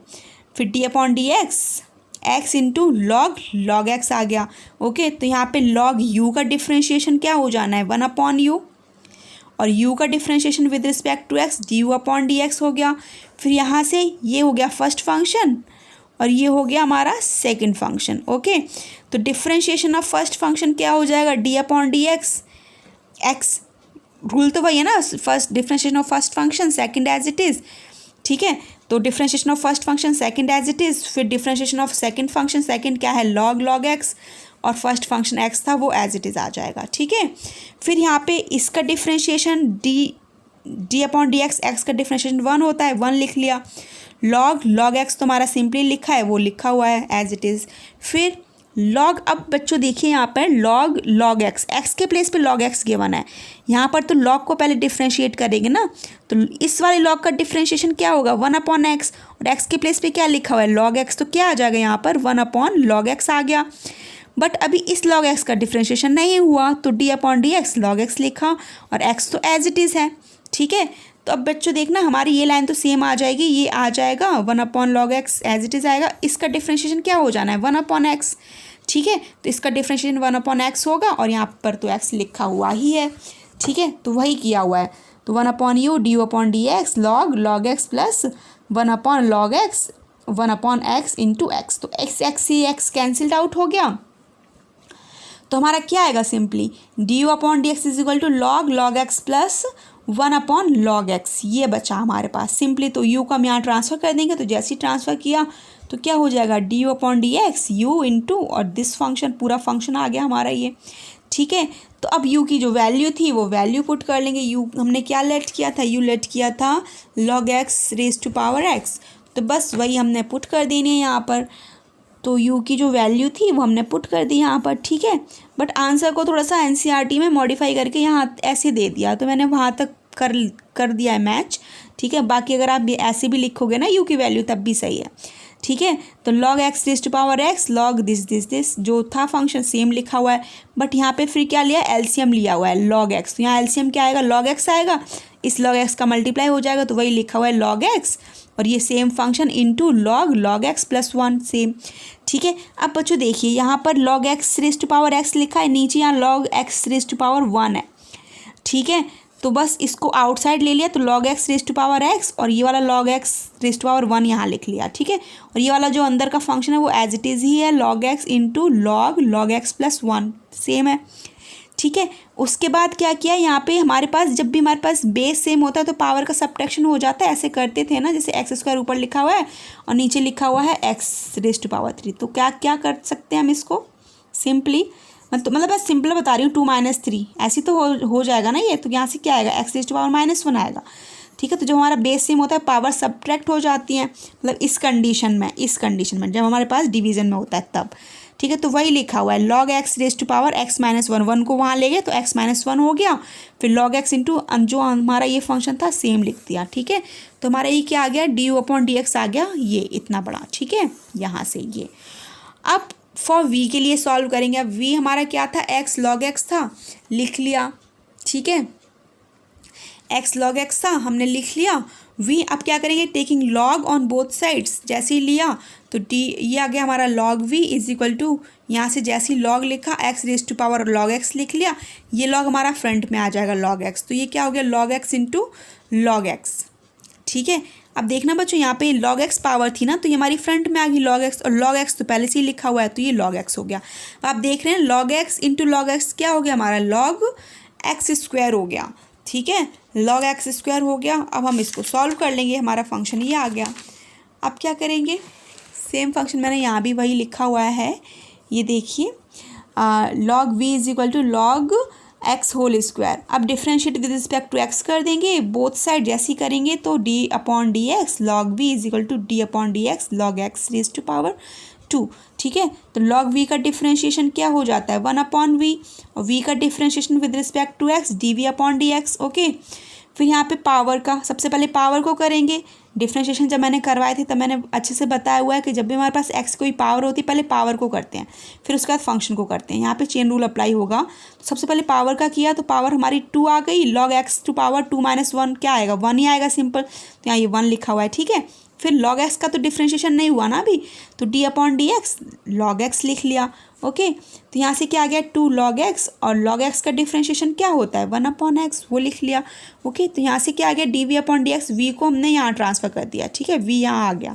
S1: फिर d upon D x x into log x आ गया, ओके। तो यहाँ पे log u का डिफ्रेंशिएशन क्या हो जाना है, 1 अपॉन u, और u का differentiation with respect to x d you upon D x हो गया। फिर यहाँ से ये हो गया फर्स्ट फंक्शन और ये हो गया हमारा सेकंड फंक्शन, ओके। तो डिफ्रेंशिएशन ऑफ फर्स्ट फंक्शन क्या हो जाएगा, D upon D X, X rule तो वही है ना, first differentiation of first function second as it is, ठीक है। तो differentiation of first function second as it is, फिर differentiation of second function second क्या है, log x, और फर्स्ट फंक्शन x था वो एज इट इज़ आ जाएगा, ठीक है। फिर यहाँ पे इसका differentiation D upon D x का डिफ्रेंशिएशन 1 होता है, 1 लिख लिया। log x तो हमारा सिंपली लिखा है, वो लिखा हुआ है एज इट इज़। फिर log, अब बच्चों देखिए यहाँ पर log x के प्लेस पे log x गिवन है, यहाँ पर तो log को पहले डिफ्रेंशिएट करेंगे ना, तो इस वाले log का डिफ्रेंशिएशन क्या होगा, 1 अपॉन x, और x के प्लेस पे क्या लिखा हुआ है log x, तो क्या आ जाएगा यहाँ पर 1 अपॉन log x आ गया। बट अभी इस log x का डिफ्रेंशिएशन नहीं हुआ, तो D upon D x log x लिखा, और x तो एज इट इज़ है, ठीक है। तो अब बच्चों देखना हमारी ये लाइन तो सेम आ जाएगी, ये आ जाएगा 1 upon log x as it is आएगा, इसका डिफ्रेंशिएशन क्या हो जाना है 1 अपॉन x, ठीक है। तो इसका डिफ्रेंशिएशन 1 अपॉन x होगा, और यहाँ पर तो x लिखा हुआ ही है, ठीक है, तो वही किया हुआ है। तो 1 upon u d you upon D x log x plus 1 upon log x 1 upon x into x, तो x से x कैंसिल्ड आउट हो गया, तो हमारा क्या आएगा, simply d you upon D x is equal to log x plus 1 upon log x, ये बचा हमारे पास सिंपली। तो u को हम यहाँ ट्रांसफ़र कर देंगे, तो जैसे ही ट्रांसफ़र किया तो क्या हो जाएगा, d you upon D x you into, और दिस फंक्शन पूरा फंक्शन आ गया हमारा ये, ठीक है। तो अब u की जो वैल्यू थी वो वैल्यू पुट कर लेंगे। u हमने क्या लेट किया था, u लेट किया था log x raise to power x, तो बस वही हमने पुट कर देनी है यहाँ पर। तो u की जो वैल्यू थी वो हमने पुट कर दी यहाँ पर, ठीक है। बट आंसर को थोड़ा सा एनसीईआरटी में मॉडिफाई करके यहाँ ऐसे दे दिया, तो मैंने वहाँ तक कर दिया है मैच, ठीक है। बाकी अगर आप ऐसे भी लिखोगे ना u की वैल्यू तब भी सही है, ठीक है। तो log x raise to power x log this जो था फंक्शन सेम लिखा हुआ है, बट यहाँ पे फिर क्या लिया, एलसीएम लिया हुआ है log x। तो यहाँ एलसीएम क्या आएगा, log x आएगा, इस log x का मल्टीप्लाई हो जाएगा तो वही लिखा हुआ है log x, और ये same function into log x plus 1 same. ठीक है। अब बच्चों देखिए यहाँ पर log x raise to power x लिखा है, नीचे यहाँ log x raise to power 1 है। ठीक है। तो बस इसको आउटसाइड ले लिया तो log x raise to power x, और ये वाला log x raise to power 1 यहाँ लिख लिया। ठीक है। और ये वाला जो अंदर का फंक्शन है वो एज इट इज़ ही है, log x into log x plus 1 same है। ठीक है। उसके बाद क्या किया, यहाँ पे हमारे पास जब भी हमारे पास बेस सेम होता है तो पावर का सब्ट्रैक्शन हो जाता है, ऐसे करते थे ना, जैसे एक्स स्क्वायर ऊपर लिखा हुआ है और नीचे लिखा हुआ है एक्स रेज टू पावर 3। तो क्या क्या कर सकते हैं हम इसको सिंपली, मतलब बस सिंपल बता रही हूँ, 2 - 3 ऐसी तो हो जाएगा ना ये। तो यहाँ से क्या आएगा, एक्स रेज टू पावर -1 आएगा। ठीक है। तो जब हमारा बेस सेम होता है पावर सब्ट्रैक्ट हो जाती है, मतलब इस कंडीशन में जब हमारे पास डिवीजन में होता है तब। ठीक है। तो वही लिखा हुआ है log x raise to power x -1, 1 को वहाँ ले गए तो x -1 हो गया, फिर log x इंटू जो हमारा ये फंक्शन था सेम लिख दिया। ठीक है। तो हमारा ये क्या आ गया, du/dx आ गया, ये इतना बड़ा। ठीक है। यहाँ से ये अब फॉर v के लिए सॉल्व करेंगे। अब v हमारा क्या था, x log x था, लिख लिया। ठीक है। x log x था, हमने लिख लिया। v अब क्या करेंगे, taking log on both sides, जैसे ही लिया तो d ये आ गया हमारा log v is equal to, यहाँ से जैसे ही log लिखा x raise to power log x लिख लिया, ये log हमारा फ्रंट में आ जाएगा log x, तो ये क्या हो गया log x into log x। ठीक है। अब देखना बच्चों यहाँ पे log x पावर थी ना, तो ये हमारी फ्रंट में आ गई log x, और log x तो पहले से ही लिखा हुआ है तो ये log x हो गया। अब आप देख रहे हैं log x into log x क्या हो गया हमारा, log x स्क्वायर हो गया। ठीक है। log x स्क्वायर हो गया। अब हम इसको सॉल्व कर लेंगे, हमारा फंक्शन ये आ गया। अब क्या करेंगे, सेम फंक्शन मैंने यहाँ भी वही लिखा हुआ है, ये देखिए log v is equal to log x whole square. अब differentiate with respect to x कर देंगे, बोथ साइड जैसी करेंगे तो d/dx log v is equal to d/dx log x raise to power 2। ठीक है। तो log v का डिफ्रेंशिएशन क्या हो जाता है, 1/v, और v का differentiation with respect to x dv/dx। Okay. फिर यहाँ पे पावर का, सबसे पहले पावर को करेंगे। डिफ्रेंशिएशन जब मैंने करवाए थे तब मैंने अच्छे से बताया हुआ है कि जब भी हमारे पास x कोई पावर होती है पहले पावर को करते हैं, फिर उसके बाद फंक्शन को करते हैं। यहाँ पे चेन रूल अप्लाई होगा। तो सबसे पहले पावर का किया तो पावर हमारी 2 आ गई, log x टू पावर 2 - 1 क्या आएगा, 1 ही आएगा सिंपल। तो यहाँ ये 1 लिखा हुआ है। ठीक है। फिर log x का तो डिफ्रेंशिएशन नहीं हुआ ना अभी, तो d/dx log x लिख लिया। ओके। तो यहाँ से क्या आ गया 2 log x, और log x का डिफ्रेंशिएशन क्या होता है 1/x, वो लिख लिया। ओके। तो यहाँ से क्या आ गया dv/dx, v को हमने यहाँ ट्रांसफ़र कर दिया। ठीक है। v यहाँ आ गया,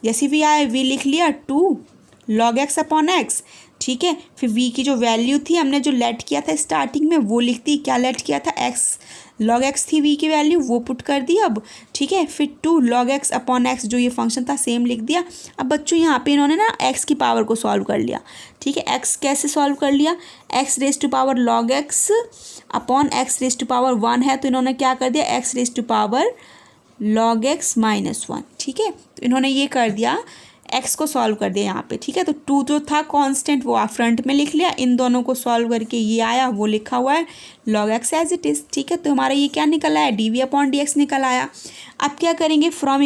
S1: जैसे v आया v लिख लिया 2 log x/x। ठीक है। फिर v की जो वैल्यू थी हमने जो लेट किया था स्टार्टिंग में वो लिख दी, क्या लेट किया था, x log x थी v की वैल्यू, वो पुट कर दी अब। ठीक है। फिर 2 log x/x जो ये फंक्शन था सेम लिख दिया। अब बच्चों यहाँ पे इन्होंने ना x की पावर को सॉल्व कर लिया। ठीक है। x कैसे सॉल्व कर लिया, x raise to power log x/x raise to power 1 है, तो इन्होंने क्या कर दिया x raise to power log x -1। ठीक है। तो इन्होंने ये कर दिया, x को सॉल्व कर दिया यहाँ पे। ठीक है। तो 2 जो था कांस्टेंट वो आप फ्रंट में लिख लिया, इन दोनों को सॉल्व करके ये आया, वो लिखा हुआ है log x as it is. ठीक है। तो हमारा ये क्या निकल आया, dv/dx निकल आया। अब क्या करेंगे, फ्रॉम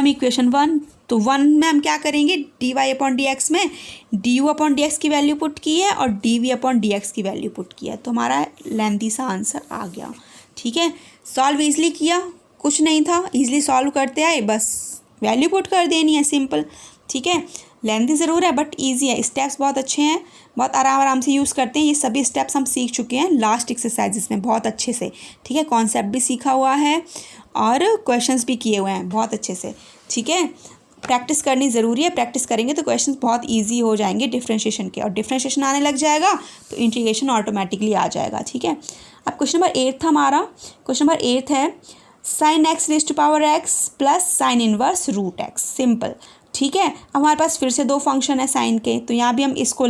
S1: इक्वेशन 1, तो 1 में हम क्या करेंगे, dy/dx में du/dx की वैल्यू पुट की है और dv/dx की वैल्यू पुट किया है, तो हमारा लेंथी सा आंसर आ गया। ठीक है। सॉल्व ईजिली किया, कुछ नहीं था, ईजिली सॉल्व करते आए, बस वैल्यू पुट कर देनी है, सिंपल। ठीक है। लेंथी ज़रूर है बट इजी है, स्टेप्स बहुत अच्छे हैं, बहुत आराम से यूज़ करते हैं। ये सभी स्टेप्स हम सीख चुके हैं लास्ट एक्सरसाइजेस में बहुत अच्छे से। ठीक है। कॉन्सेप्ट भी सीखा हुआ है और क्वेश्चंस भी किए हुए हैं बहुत अच्छे से। ठीक है। प्रैक्टिस करनी ज़रूरी है, प्रैक्टिस करेंगे तो क्वेश्चंस बहुत ईजी हो जाएंगे डिफ्रेंशिएशन के, और डिफ्रेंशिएशन आने लग जाएगा तो इंटीग्रेशन ऑटोमेटिकली आ जाएगा। ठीक है। अब क्वेश्चन नंबर 8 था हमारा। क्वेश्चन नंबर 8 है sin x raise to power x plus sine inverse root x, simple. ठीक है। अब हमारे पास फिर से 2 फंक्शन है साइन के, तो यहाँ भी हम इसको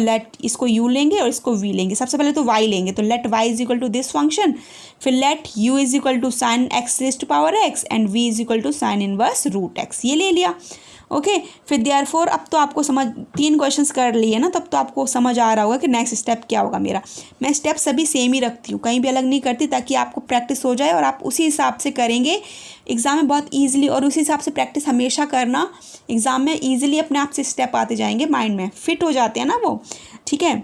S1: u लेंगे और इसको v लेंगे। सबसे पहले तो y लेंगे, तो let y is equal to this function, फिर let u is equal to sine x raise to power x and v is equal to sine inverse root x, ये ले लिया। ओके। फिर देयरफॉर अब तो आपको समझ, 3 क्वेश्चंस कर लिए ना, तब तो आपको समझ आ रहा होगा कि नेक्स्ट स्टेप क्या होगा मेरा। मैं स्टेप सभी सेम ही रखती हूँ, कहीं भी अलग नहीं करती, ताकि आपको प्रैक्टिस हो जाए और आप उसी हिसाब से करेंगे एग्ज़ाम में बहुत ईजिली, और उसी हिसाब से प्रैक्टिस हमेशा करना, एग्ज़ाम में ईजिली अपने आप से स्टेप आते जाएंगे, माइंड में फिट हो जाते हैं ना वो, ठीक है।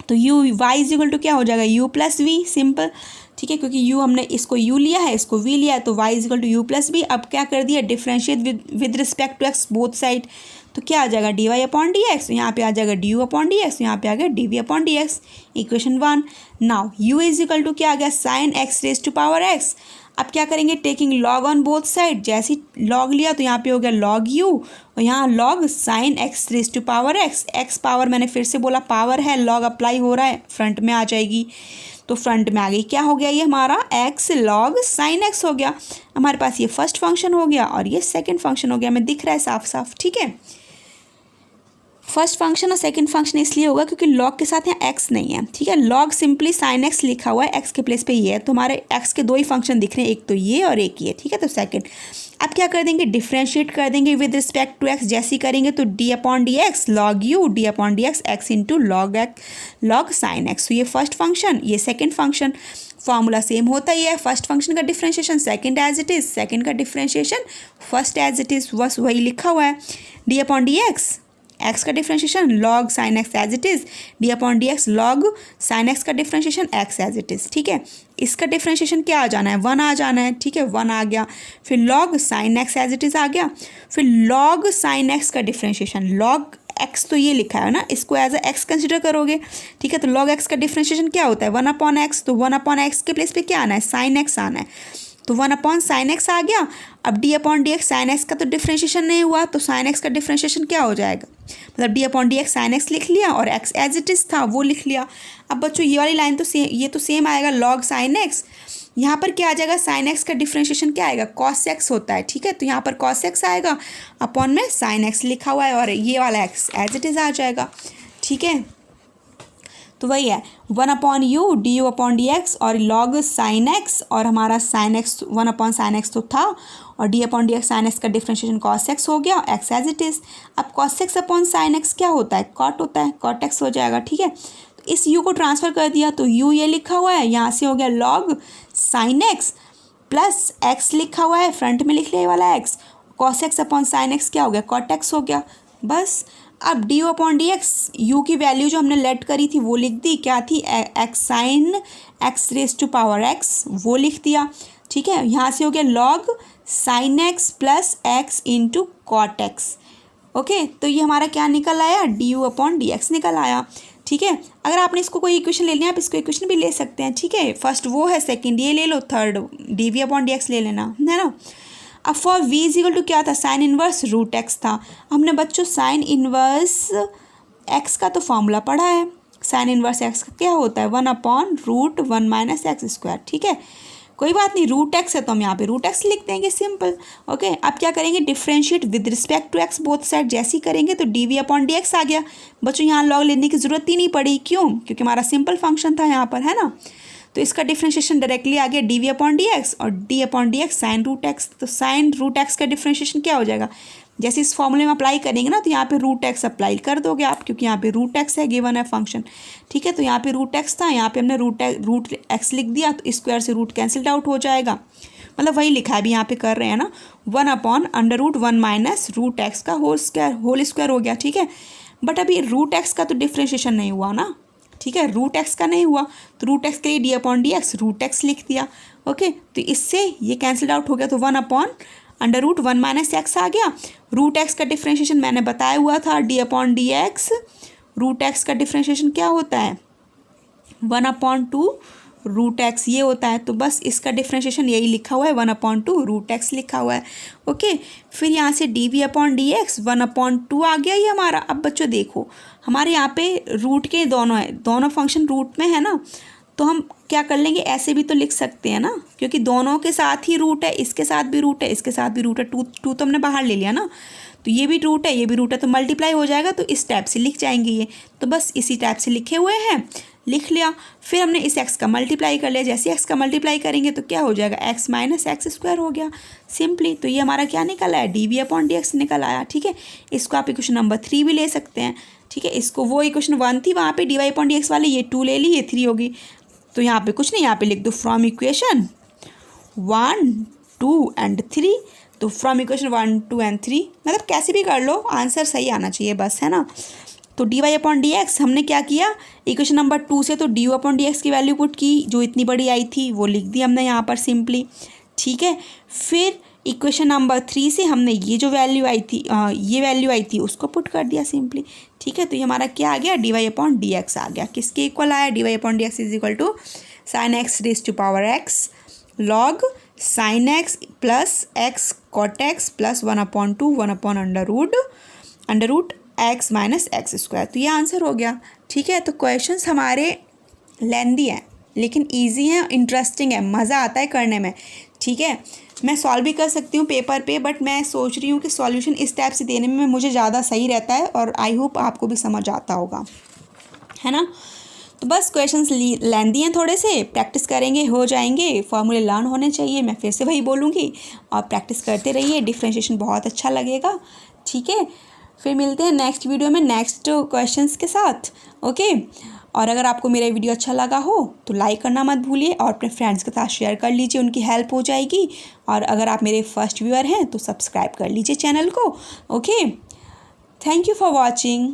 S1: तो u y is equal to क्या हो जाएगा, यू प्लस वी, सिंपल, ठीक है, क्योंकि यू हमने इसको यू लिया है, इसको वी लिया है, तो y is equal to u plus v. अब क्या कर दिया, differentiate with respect to x both side, तो क्या आ जाएगा, d Y upon D x, यहाँ पे आ जाएगा d you upon D x, यहाँ पे आ गया D we upon D x, equation 1। Now u is equal to क्या आ गया, sine x raise to power x. अब क्या करेंगे, taking log on both side, जैसे ही लॉग लिया तो यहाँ पे हो गया लॉग यू, और यहाँ log sine x raise to power x, x power मैंने फिर से बोला पावर है, लॉग अप्लाई हो रहा है, फ्रंट में आ जाएगी, तो फ्रंट में आ गई, क्या हो गया ये हमारा एक्स लॉग साइन एक्स हो गया। हमारे पास ये फर्स्ट फंक्शन हो गया और ये सेकंड फंक्शन हो गया, हमें दिख रहा है साफ साफ, ठीक है। फर्स्ट फंक्शन और सेकंड फंक्शन इसलिए होगा क्योंकि लॉग के साथ यहाँ एक्स नहीं है, ठीक है। लॉग सिंपली साइन एक्स लिखा हुआ है, एक्स के प्लेस पे ये है, तो हमारे एक्स के दो ही फंक्शन दिख रहे हैं, एक तो ये और एक ये, ठीक है। तो सेकंड, अब क्या कर देंगे, डिफ्रेंशिएट कर देंगे विद रिस्पेक्ट टू एक्स, जैसी करेंगे तो D upon D x log U, D upon D X X into log X log sine X. तो ये फर्स्ट फंक्शन, ये सेकेंड फंक्शन, फॉर्मूला सेम होता ही है, फर्स्ट फंक्शन का differentiation second as it is, second का differentiation first as it is, बस वही लिखा हुआ है, D upon D X, X का differentiation log sine X as it is, D upon D x log sine x का differentiation x as it is, ठीक है। इसका डिफ्रेंशिएशन क्या आ जाना है, 1 आ जाना है, ठीक है, 1 आ गया, फिर log sine X as it is आ गया, फिर लॉग साइन एक्स का डिफ्रेंशिएशन, लॉग एक्स तो ये लिखा है ना, इसको एज अ एक्स कंसिडर करोगे, ठीक है। तो लॉग एक्स का डिफ्रेंशिएशन क्या होता है, 1 अपॉन एक्स, तो 1 अपॉन एक्स के प्लेस पे क्या आना है, साइन एक्स आना है, तो 1 अपॉन साइन एक्स आ गया। अब D upon D X, sine x का तो डिफ्रेंशिएशन नहीं हुआ, तो साइन एक्स का डिफ्रेंशिएशन क्या हो जाएगा, मतलब D upon D X sine x लिख लिया और एक्स एज इट इज़ था वो लिख लिया। अब बच्चों ये वाली लाइन तो सेम, ये तो सेम आएगा, लॉग साइन एक्स, यहाँ पर क्या आ जाएगा, साइन एक्स का डिफ्रेंशिएशन क्या आएगा, कॉस एक्स होता है, ठीक है। तो यहाँ पर कॉस एक्स आएगा, अपॉन में साइन एक्स लिखा हुआ है और ये वाला एक्स एज इट इज़ आ जाएगा, ठीक है। तो वही है 1 upon u d you upon D x और लॉग साइन एक्स, और हमारा sine x 1 upon sine X तो था, और D upon D X sine x का डिफ्रेंशिएशन कॉस एक्स हो गया, एक्स एज इट इज़। अब cos x upon sine x क्या होता है, कॉट होता है, कॉट एक्स हो जाएगा, ठीक है। तो इस यू को ट्रांसफ़र कर दिया तो यू ये लिखा हुआ है, यहाँ से हो गया log sine x plus x लिखा हुआ है, फ्रंट में लिख लिया ये वाला x, cos x upon sine x क्या हो गया, कॉट एक्स हो गया, बस। अब D you upon D x, you की वैल्यू जो हमने लेट करी थी वो लिख दी, क्या थी, x sine x raise to power x, वो लिख दिया, ठीक है। यहाँ से हो गया log sine x plus x into cot x, okay. तो ये हमारा क्या निकल आया, d you upon D x निकल आया, ठीक है। अगर आपने इसको कोई इक्वेशन ले लिया, आप इसको इक्वेशन भी ले सकते हैं, ठीक है। फर्स्ट वो है, सेकंड ये ले लो, third D we upon D X ले लेना, है ना। अब for v is equal to क्या था, साइन इनवर्स रूट एक्स था। हमने बच्चों साइन इनवर्स एक्स का तो फॉर्मूला पढ़ा है, साइन इनवर्स एक्स का क्या होता है, 1 upon root 1 minus x square, ठीक है। कोई बात नहीं, रूट एक्स है तो हम यहाँ पे रूट एक्स लिख देंगे, सिंपल, ओके। अब क्या करेंगे, differentiate with respect to x both side, जैसी करेंगे तो D we upon D x आ गया। बच्चों यहाँ लॉग लेने की ज़रूरत ही नहीं पड़ी, क्यों, क्योंकि हमारा सिंपल फंक्शन था यहाँ पर, है ना। तो इसका डिफ्रेंशिएशन डायरेक्टली आ गया D we upon D x और D upon D X sine root X, तो साइन रूट एक्स का डिफ्रेंशिएशन क्या हो जाएगा, जैसे इस फॉर्मूले में अप्लाई करेंगे ना, तो यहाँ पे रूट एक्स अप्लाई कर दोगे आप, क्योंकि यहाँ पे रूट एक्स है, गिवन है फंक्शन, ठीक है। तो यहाँ पे रूट एक्स था, यहाँ पे हमने रूट एक्स लिख दिया, तो स्क्वायर से रूट कैंसिल्ड आउट हो जाएगा, मतलब वही लिखा है अभी यहाँ पे कर रहे हैं ना, 1 upon under root 1 minus root x का होल स्क्वायर हो गया, ठीक है। बट अभी रूट एक्स का तो डिफ्रेंशिएशन नहीं हुआ ना, ठीक है, रूट एक्स का नहीं हुआ, तो रूट एक्स के लिए d upon D x root x लिख दिया, ओके। तो इससे ये कैंसिल आउट हो गया, तो 1 upon under root 1 minus X आ गया। रूट एक्स का डिफ्रेंशिएशन मैंने बताया हुआ था, D upon D x, root x का डिफ्रेंशिएशन क्या होता है, 1 अपॉन 2 रूट एक्स ये होता है, तो बस इसका डिफ्रेंशिएशन यही लिखा हुआ है, 1 अपॉन 2 रूट एक्स लिखा हुआ है, ओके। फिर यहाँ से d we upon D x 1 upon 2 आ गया ये हमारा। अब बच्चों देखो, हमारे यहाँ पे रूट के दोनों है, दोनों फंक्शन रूट में है ना, तो हम क्या कर लेंगे, ऐसे भी तो लिख सकते हैं ना, क्योंकि दोनों के साथ ही रूट है, इसके साथ भी रूट है, इसके साथ भी रूट है, टू तो हमने बाहर ले लिया ना, तो ये भी रूट है, ये भी रूट है, तो मल्टीप्लाई हो जाएगा, तो इस टाइप से लिख जाएंगे ये, तो बस इसी टाइप से लिखे हुए हैं, लिख लिया। फिर हमने इस एक्स का मल्टीप्लाई कर लिया, जैसे एक्स का मल्टीप्लाई करेंगे तो क्या हो जाएगा, एक्स माइनस एक्स स्क्वायर हो गया, सिंपली। तो ये हमारा क्या निकल आया, d we upon D x निकल आया, ठीक है। इसको आप इक्वेशन नंबर 3 भी ले सकते हैं, ठीक है। इसको वो इक्वेशन 1 थी, वहाँ पे d Y upon D x वाले, ये 2 ले ली, ये 3 होगी, तो यहाँ पे कुछ नहीं, यहाँ पे लिख दो फ्रॉम इक्वेशन 1 2 एंड 3, तो फ्रॉम इक्वेशन 1 2 एंड 3, मतलब कैसे भी कर लो आंसर सही आना चाहिए बस, है ना। तो dy अपॉन डी एक्स हमने क्या किया, इक्वेशन नंबर 2 से तो डी अपॉन डी एक्स की वैल्यू पुट की, जो इतनी बड़ी आई थी वो लिख दी हमने यहाँ पर सिंपली, ठीक है। फिर इक्वेशन नंबर 3 से हमने ये जो वैल्यू आई थी ये वैल्यू आई थी उसको पुट कर दिया सिंपली, ठीक है। तो ये हमारा क्या आ गया, dy अपॉन डी एक्स आ गया। किसके इक्वल आया, dy upon D x is equal to sine x raise to power x log sine x plus x cot x plus 1/2 1 under root x minus x square. तो ये answer हो गया, ठीक है। तो क्वेश्चंस हमारे लेंदी हैं लेकिन ईजी हैं, इंटरेस्टिंग है, मज़ा आता है करने में, ठीक है। मैं सॉल्व भी कर सकती हूँ पेपर पे, बट मैं सोच रही हूँ कि सॉल्यूशन इस टाइप से देने में मुझे ज़्यादा सही रहता है, और आई होप आपको भी समझ आता होगा, है ना। तो बस क्वेश्चंस लेंदी हैं, थोड़े से प्रैक्टिस करेंगे हो जाएंगे, फॉर्मूले लर्न होने चाहिए, मैं फिर से वही बोलूँगी, और प्रैक्टिस करते रहिए, डिफ्रेंशिएशन बहुत अच्छा लगेगा, ठीक है। फिर मिलते हैं नेक्स्ट वीडियो में नेक्स्ट क्वेश्चंस के साथ, ओके। और अगर आपको मेरा वीडियो अच्छा लगा हो तो लाइक करना मत भूलिए, और अपने फ्रेंड्स के साथ शेयर कर लीजिए, उनकी हेल्प हो जाएगी। और अगर आप मेरे फर्स्ट व्यूअर हैं तो सब्सक्राइब कर लीजिए चैनल को, okay. Thank you for watching.